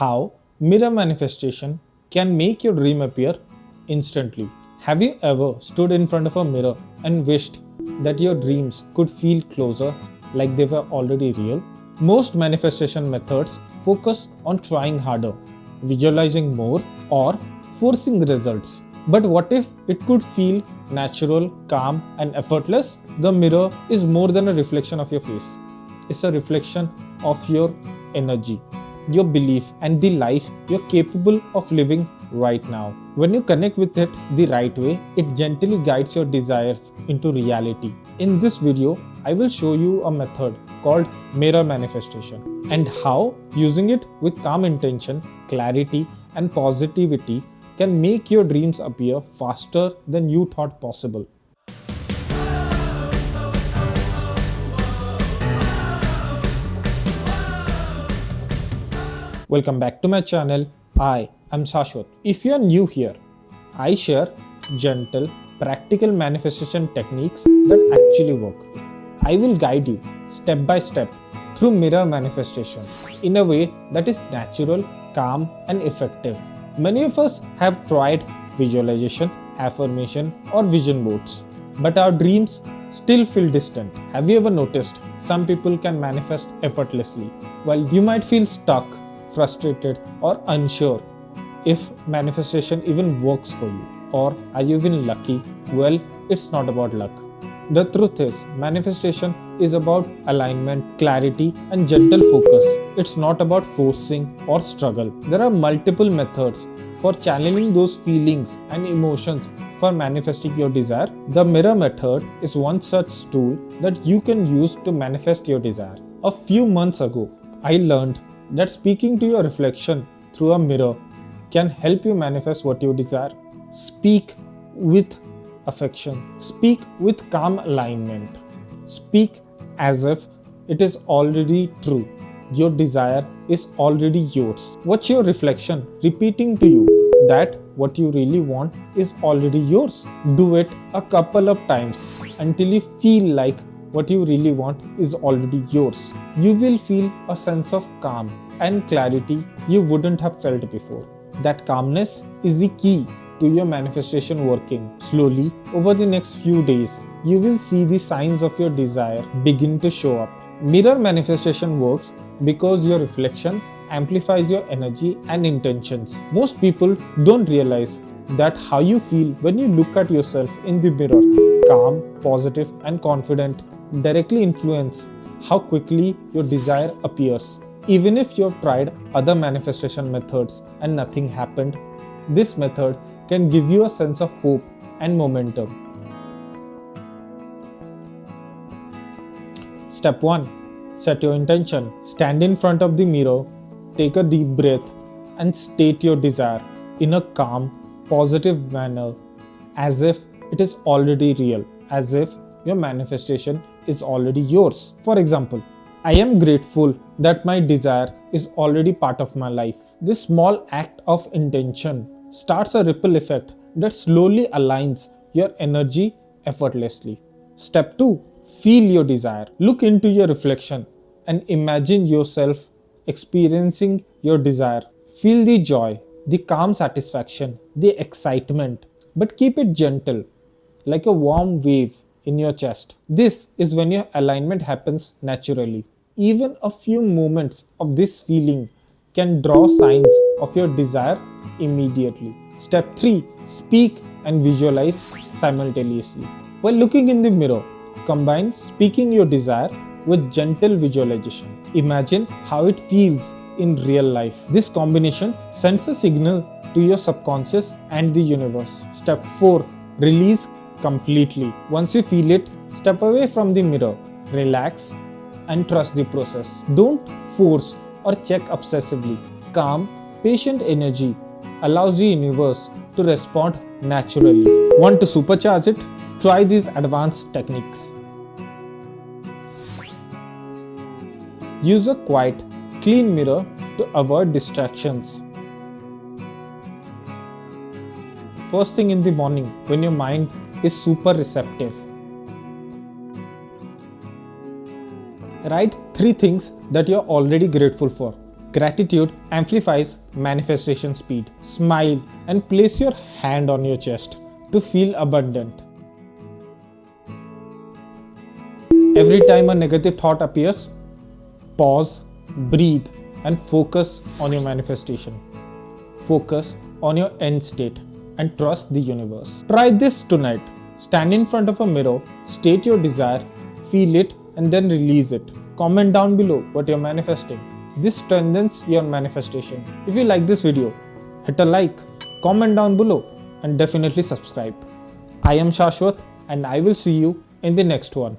how mirror manifestation can make your dream appear instantly. Have you ever stood in front of a mirror and wished that your dreams could feel closer, like they were already real? Most manifestation methods focus on trying harder, visualizing more, or forcing results. But what if it could feel natural, calm, and effortless? The mirror is more than a reflection of your face. It's a reflection of your energy, your belief, and the life you're capable of living right now. When you connect with it the right way, it gently guides your desires into reality. In this video, I will show you a method called mirror manifestation and how using it with calm intention, clarity, and positivity can make your dreams appear faster than you thought possible. Welcome back to my channel. I am Shashwat. If you are new here, I share gentle, practical manifestation techniques that actually work. I will guide you step by step through mirror manifestation in a way that is natural, calm, and effective. Many of us have tried visualization, affirmation, or vision boards, but our dreams still feel distant. Have you ever noticed some people can manifest effortlessly, while you might feel stuck, frustrated, or unsure if manifestation even works for you? Or are you even lucky? Well, it's not about luck. The truth is, manifestation is about alignment, clarity, and gentle focus. It's not about forcing or struggle. There are multiple methods for channeling those feelings and emotions for manifesting your desire. The mirror method is one such tool that you can use to manifest your desire. A few months ago, I learned that speaking to your reflection through a mirror can help you manifest what you desire. Speak with affection. Speak with calm alignment. Speak as if it is already true. Your desire is already yours. Watch your reflection repeating to you that what you really want is already yours. Do it a couple of times until you feel like what you really want is already yours. You will feel a sense of calm and clarity you wouldn't have felt before. That calmness is the key to your manifestation working. Slowly, over the next few days, you will see the signs of your desire begin to show up. Mirror manifestation works because your reflection amplifies your energy and intentions. Most people don't realize that how you feel when you look at yourself in the mirror, calm, positive, and confident, directly influence how quickly your desire appears. Even if you have tried other manifestation methods and nothing happened, this method can give you a sense of hope and momentum. Step 1. Set your intention. Stand in front of the mirror, take a deep breath, and state your desire in a calm, positive manner, as if it is already real, as if your manifestation is already yours. For example, I am grateful that my desire is already part of my life. This small act of intention starts a ripple effect that slowly aligns your energy effortlessly. Step 2. Feel your desire. Look into your reflection and imagine yourself experiencing your desire. Feel the joy, the calm satisfaction, the excitement, but keep it gentle, like a warm wave in your chest. This is when your alignment happens naturally. Even a few moments of this feeling can draw signs of your desire immediately. Step 3. Speak and visualize simultaneously. While looking in the mirror, combine speaking your desire with gentle visualization. Imagine how it feels in real life. This combination sends a signal to your subconscious and the universe. Step 4. Release completely. Once you feel it, step away from the mirror, relax, and trust the process. Don't force or check obsessively. Calm, patient energy allows the universe to respond naturally. Want to supercharge it? Try these advanced techniques. Use a quiet, clean mirror to avoid distractions. First thing in the morning when your mind is super receptive. Write 3 things that you're already grateful for. Gratitude amplifies manifestation speed. Smile and place your hand on your chest to feel abundant. Every time a negative thought appears, pause, breathe, and focus on your manifestation. Focus on your end state and trust the universe. Try this tonight. Stand in front of a mirror, state your desire, feel it, and then release it. Comment down below what you're manifesting. This strengthens your manifestation. If you like this video, hit a like, comment down below, and definitely subscribe. I am Shashwat, and I will see you in the next one.